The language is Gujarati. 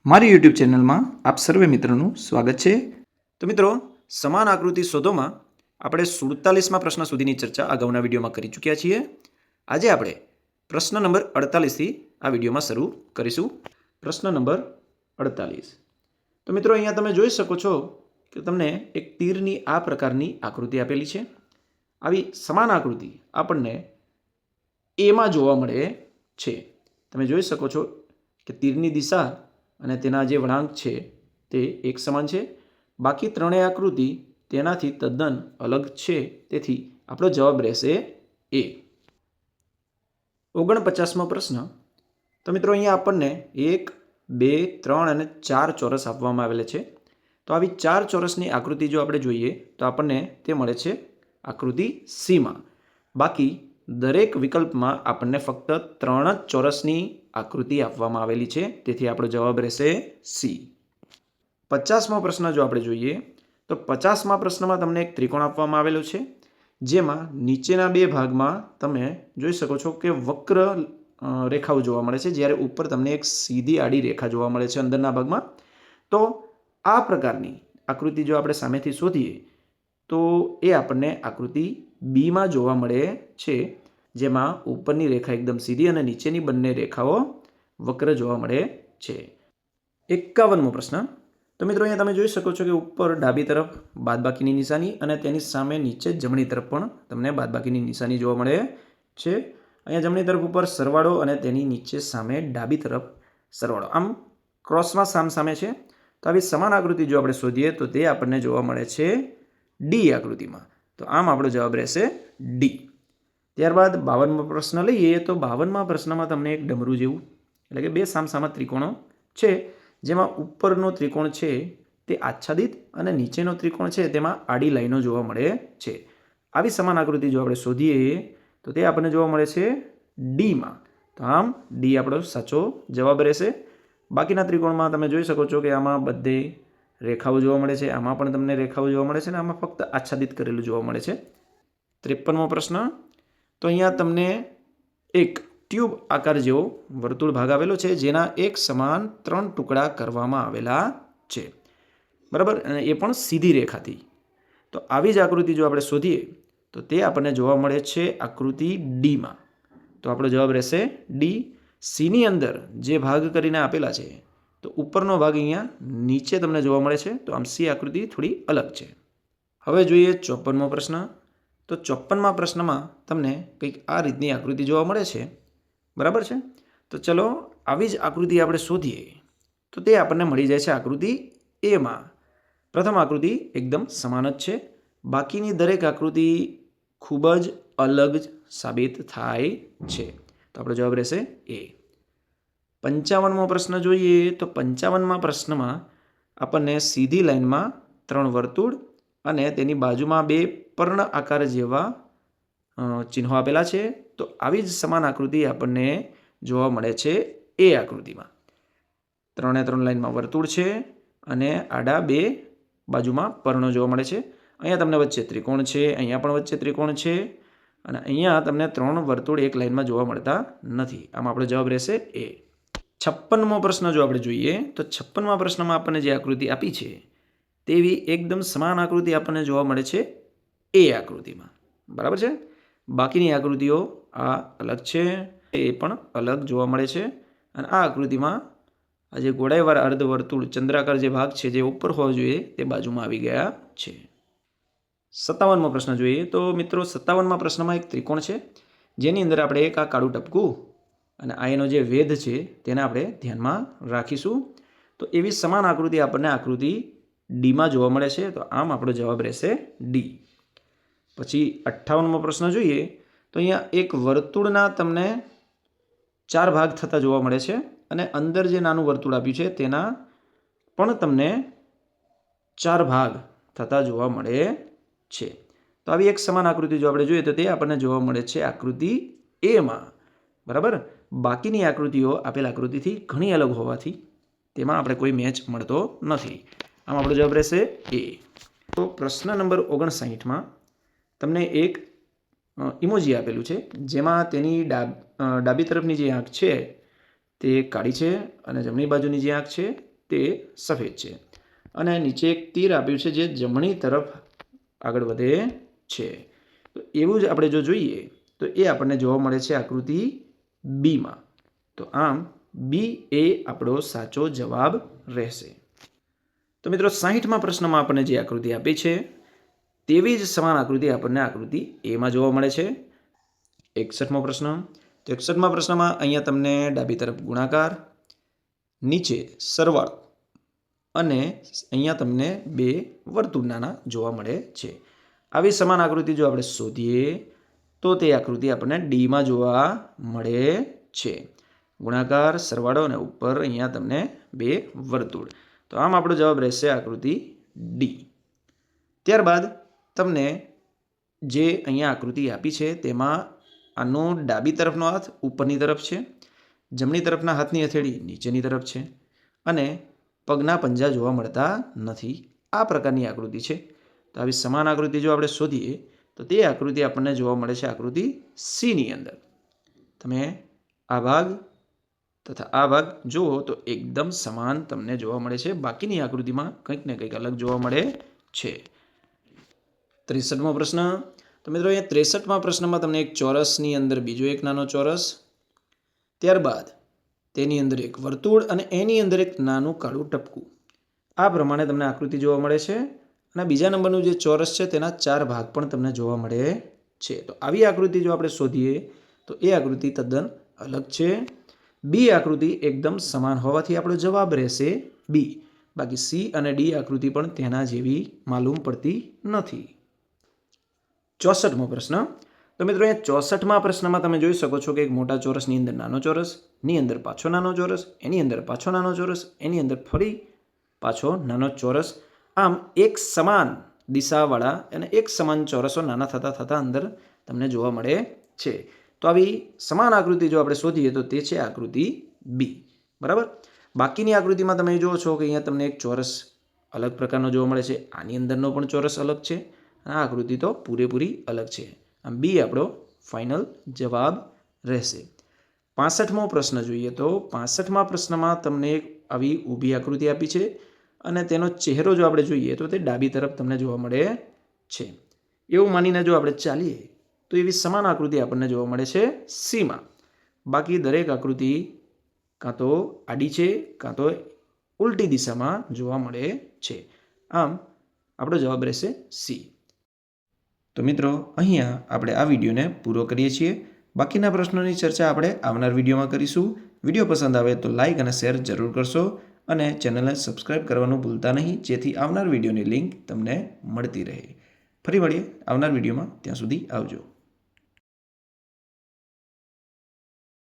મારી યુટ્યુબ ચેનલમાં આપ સર્વે મિત્રોનું સ્વાગત છે। તો મિત્રો, સમાન આકૃતિ શોધોમાં આપણે 47મા પ્રશ્ન સુધીની ચર્ચા અગાઉના વિડીયોમાં કરી ચૂક્યા છીએ। આજે આપણે પ્રશ્ન નંબર 48થી આ વિડીયોમાં શરૂ કરીશું। પ્રશ્ન નંબર 48। તો મિત્રો, અહીંયા તમે જોઈ શકો છો કે તમને એક તીરની આ પ્રકારની આકૃતિ આપેલી છે। આવી સમાન આકૃતિ આપણને એમાં જોવા મળે છે। તમે જોઈ શકો છો કે તીરની દિશા અને તેના જે વળાંક છે તે એક સમાન છે। બાકી ત્રણેય આકૃતિ તેનાથી તદ્દન અલગ છે, તેથી આપણો જવાબ રહેશે એ। 49મો પ્રશ્ન। તો મિત્રો, અહીંયા આપણને 1, 2, 3 અને 4 ચોરસ આપવામાં આવેલા છે। તો આવી 4 ચોરસની આકૃતિ જો આપણે જોઈએ તો આપણને તે મળે છે આકૃતિ સીમાં। બાકી દરેક વિકલ્પમાં આપણને ફક્ત 3 જ ચોરસની આકૃતિ આપવામાં આવેલી છે, તેથી આપણો જવાબ રહેશે સી। 50મો પ્રશ્ન જો આપણે જોઈએ તો 50મા પ્રશ્નમાં તમને એક ત્રિકોણ આપવામાં આવેલો છે, જેમાં નીચેના બે ભાગમાં તમે જોઈ શકો છો કે વક્ર રેખાઓ જોવા મળે છે, જ્યારે ઉપર તમને એક સીધી આડી રેખા જોવા મળે છે અંદરના ભાગમાં। તો આ પ્રકારની આકૃતિ જો આપણે સામેથી શોધીએ તો એ આપણને આકૃતિ બીમાં જોવા મળે છે, જેમાં ઉપરની રેખા એકદમ સીધી અને નીચેની બંને રેખાઓ વક્ર જોવા મળે છે। 51મો પ્રશ્ન। તો મિત્રો, અહીંયા તમે જોઈ શકો છો કે ઉપર ડાબી તરફ બાદબાકીની નિશાની અને તેની સામે નીચે જમણી તરફ પણ તમને બાદબાકીની નિશાની જોવા મળે છે। અહીંયા જમણી તરફ ઉપર સરવાળો અને તેની નીચે સામે ડાબી તરફ સરવાળો, આમ ક્રોસમાં સામસામે છે। તો આવી સમાન આકૃતિ જો આપણે શોધીએ તો તે આપણને જોવા મળે છે ડી આકૃતિમાં। તો આમ આપણો જવાબ રહેશે ડી। ત્યારબાદ 52મો પ્રશ્ન લઈએ તો 52મા પ્રશ્નમાં તમને એક ડમરું જેવું એટલે કે બે સામસામા ત્રિકોણો છે, જેમાં ઉપરનો ત્રિકોણ છે તે આચ્છાદિત અને નીચેનો ત્રિકોણ છે તેમાં આડી લાઈનો જોવા મળે છે। આવી સમાન આકૃતિ જો આપણે શોધીએ તો તે આપણને જોવા મળે છે ડીમાં। તો આમ ડી આપણો સાચો જવાબ રહેશે। બાકીના ત્રિકોણમાં તમે જોઈ શકો છો કે આમાં બધે રેખાઓ જોવા મળે છે, આમાં પણ તમને રેખાઓ જોવા મળે છે અને આમાં ફક્ત આચ્છાદિત કરેલું જોવા મળે છે। 53મો પ્રશ્ન। તો અહીંયા તમને એક ટ્યુબ આકાર જેવો વર્તુળ ભાગ આવેલો છે, જેના એક સમાન 3 ટુકડા કરવામાં આવેલા છે, બરાબર, અને એ પણ સીધી રેખાથી। તો આવી જ આકૃતિ જો આપણે શોધીએ તો તે આપણને જોવા મળે છે આકૃતિ ડીમાં। તો આપણો જવાબ રહેશે ડી। સીની અંદર જે ભાગ કરીને આપેલા છે તો ઉપરનો ભાગ અહીંયા નીચે તમને જોવા મળે છે, તો આમ સી આકૃતિ થોડી અલગ છે। હવે જોઈએ 54મો પ્રશ્ન। તો 54મા પ્રશ્નમાં તમને કંઈક આ રીતની આકૃતિ જોવા મળે છે, બરાબર છે। તો ચલો આવી જ આકૃતિ આપણે શોધીએ તો તે આપણને મળી જાય છે આકૃતિ એમાં। પ્રથમ આકૃતિ એકદમ સમાન જ છે, બાકીની દરેક આકૃતિ ખૂબ જ અલગ સાબિત થાય છે, તો આપણો જવાબ રહેશે એ। 55મો પ્રશ્ન જોઈએ તો 55મા પ્રશ્નમાં આપણને સીધી લાઈનમાં 3 વર્તુળ અને તેની બાજુમાં 2 પર્ણ આકાર જેવા ચિહ્નો આપેલા છે। તો આવી જ સમાન આકૃતિ આપણને જોવા મળે છે એ આકૃતિમાં। 3 લાઈનમાં વર્તુળ છે અને આડા 2 બાજુમાં પર્ણો જોવા મળે છે। અહીંયા તમને વચ્ચે ત્રિકોણ છે, અહીંયા પણ વચ્ચે ત્રિકોણ છે અને અહીંયા તમને 3 વર્તુળ એક લાઈનમાં જોવા મળતા નથી। આમ આપણો જવાબ રહેશે એ। 56મો પ્રશ્ન જો આપણે જોઈએ તો 56મા પ્રશ્નમાં આપણને જે આકૃતિ આપી છે તેવી એકદમ સમાન આકૃતિ આપણને જોવા મળે છે એ આકૃતિમાં, બરાબર છે। બાકીની આકૃતિઓ આ અલગ છે, એ પણ અલગ જોવા મળે છે અને આ આકૃતિમાં આ જે ગોળાઈવાળા અર્ધવર્તુળ ચંદ્રાકાર જે ભાગ છે જે ઉપર હોવો જોઈએ તે બાજુમાં આવી ગયા છે। 57મો પ્રશ્ન જોઈએ તો મિત્રો, 57મા પ્રશ્નમાં એક ત્રિકોણ છે, જેની અંદર આપણે એક આ કાળું ટપકું અને આ એનો જે વેધ છે તેને આપણે ધ્યાનમાં રાખીશું। તો એવી સમાન આકૃતિ આપણને આકૃતિ ડીમાં જોવા મળે છે, તો આમ આપણો જવાબ રહેશે ડી। પછી 58મો પ્રશ્ન જોઈએ તો અહીંયા એક વર્તુળના તમને 4 ભાગ થતા જોવા મળે છે અને અંદર જે નાનું વર્તુળ આપ્યું છે તેના પણ તમને 4 ભાગ થતા જોવા મળે છે। તો આવી એક સમાન આકૃતિ જો આપણે જોઈએ તો તે આપણને જોવા મળે છે આકૃતિ એમાં, બરાબર। બાકીની આકૃતિઓ આપેલ આકૃતિથી ઘણી અલગ હોવાથી તેમાં આપણે કોઈ મેચ મળતો નથી, આમ આપણો જવાબ રહેશે એ। તો પ્રશ્ન નંબર 59માં તમને એક ઇમોજી આપેલું છે, જેમાં તેની ડાબી તરફની જે આંખ છે તે કાળી છે અને જમણી બાજુની જે આંખ છે તે સફેદ છે. અને નીચે એક તીર આપ્યું છે જે જમણી તરફ આગળ વધે છે. તો એવું જ આપણે જો જોઈએ તો એ આપણને જોવા મળે છે આકૃતિ બીમાં. તો આમ બી એ આપણો સાચો જવાબ રહેશે. તો મિત્રો 60મા પ્રશ્નમાં આપણને જે આકૃતિ આપી છે તેવી જ સમાન આકૃતિ આપણને આકૃતિ એમાં જોવા મળે છે. 61મો પ્રશ્ન. તો 61મા પ્રશ્નમાં અહીંયા તમને ડાબી તરફ ગુણાકાર, નીચે સરવાળો અને અહીંયા તમને બે વર્તુળ નાના જોવા મળે છે. આવી સમાન આકૃતિ જો આપણે શોધીએ તો તે આકૃતિ આપણને ડીમાં જોવા મળે છે. ગુણાકાર, સરવાળો અને ઉપર અહીંયા તમને બે વર્તુળ. તો આમ આપણો જવાબ રહેશે આકૃતિ ડી. ત્યારબાદ તમને જે અહીંયા આકૃતિ આપી છે તેમાં આનો ડાબી તરફનો હાથ ઉપરની તરફ છે, જમણી તરફના હાથની હથેળી નીચેની તરફ છે અને પગના પંજા જોવા મળતા નથી. આ પ્રકારની આકૃતિ છે. તો આવી સમાન આકૃતિ જો આપણે શોધીએ તો તે આકૃતિ આપણને જોવા મળે છે આકૃતિ સીની અંદર. તમે આ ભાગ તથા આ ભાગ જુઓ તો એકદમ સમાન તમને જોવા મળે છે. બાકીની આકૃતિમાં કંઈક ને કંઈક અલગ જોવા મળે છે. 63મો પ્રશ્ન. તો મિત્રો અહીંયા 63મા પ્રશ્નમાં તમને એક ચોરસની અંદર બીજો એક નાનો ચોરસ, ત્યારબાદ તેની અંદર એક વર્તુળ અને એની અંદર એક નાનું કાળું ટપકું, આ પ્રમાણે તમને આકૃતિ જોવા મળે છે. અને બીજા નંબરનું જે ચોરસ છે તેના 4 ભાગ પણ તમને જોવા મળે છે. તો આવી આકૃતિ જો આપણે શોધીએ તો એ આકૃતિ તદ્દન અલગ છે. બી આકૃતિ એકદમ સમાન હોવાથી આપણો જવાબ રહેશે બી. બાકી સી અને ડી આકૃતિ પણ તેના જેવી માલુમ પડતી નથી. 64મો પ્રશ્ન. તો મિત્રો અહીંયા 64મા પ્રશ્નમાં તમે જોઈ શકો છો કે એક મોટા ચોરસની અંદર નાનો ચોરસ, ની અંદર પાછો નાનો ચોરસ, એની અંદર પાછો નાનો ચોરસ, એની અંદર ફરી પાછો નાનો ચોરસ, આમ એક સમાન દિશાવાળા અને એક સમાન ચોરસો નાના થતાં થતાં અંદર તમને જોવા મળે છે. તો આવી સમાન આકૃતિ જો આપણે શોધીએ તો તે છે આકૃતિ બી. બરાબર. બાકીની આકૃતિમાં તમે જુઓ છો કે અહીંયા તમને એક ચોરસ અલગ પ્રકારનો જોવા મળે છે. આની અંદરનો પણ ચોરસ અલગ છે. આ આકૃતિ તો પૂરેપૂરી અલગ છે. આમ બી આપણો ફાઇનલ જવાબ રહેશે. 65મો પ્રશ્ન જોઈએ તો 65મા પ્રશ્નમાં તમને એક આવી ઊભી આકૃતિ આપી છે અને તેનો ચહેરો જો આપણે જોઈએ તો તે ડાબી તરફ તમને જોવા મળે છે. એવું માનીને જો આપણે ચાલીએ તો એવી સમાન આકૃતિ આપણને જોવા મળે છે સીમાં. બાકી દરેક આકૃતિ કાં તો આડી છે કાં તો ઉલટી દિશામાં જોવા મળે છે. આમ આપણો જવાબ રહેશે સી. તો મિત્રો અહીંયા આપણે આ વિડીયોને પૂરો કરીએ છીએ. બાકીના પ્રશ્નોની ચર્ચા આપણે આવનાર વિડીયોમાં કરીશું. વિડીયો પસંદ આવે તો લાઇક અને શેર જરૂર કરશો અને ચેનલને સબસ્ક્રાઈબ કરવાનું ભૂલતા નહીં, જેથી આવનાર વિડીયોની લિંક તમને મળતી રહે. ફરી મળીએ આવનાર વિડીયોમાં. ત્યાં સુધી આવજો.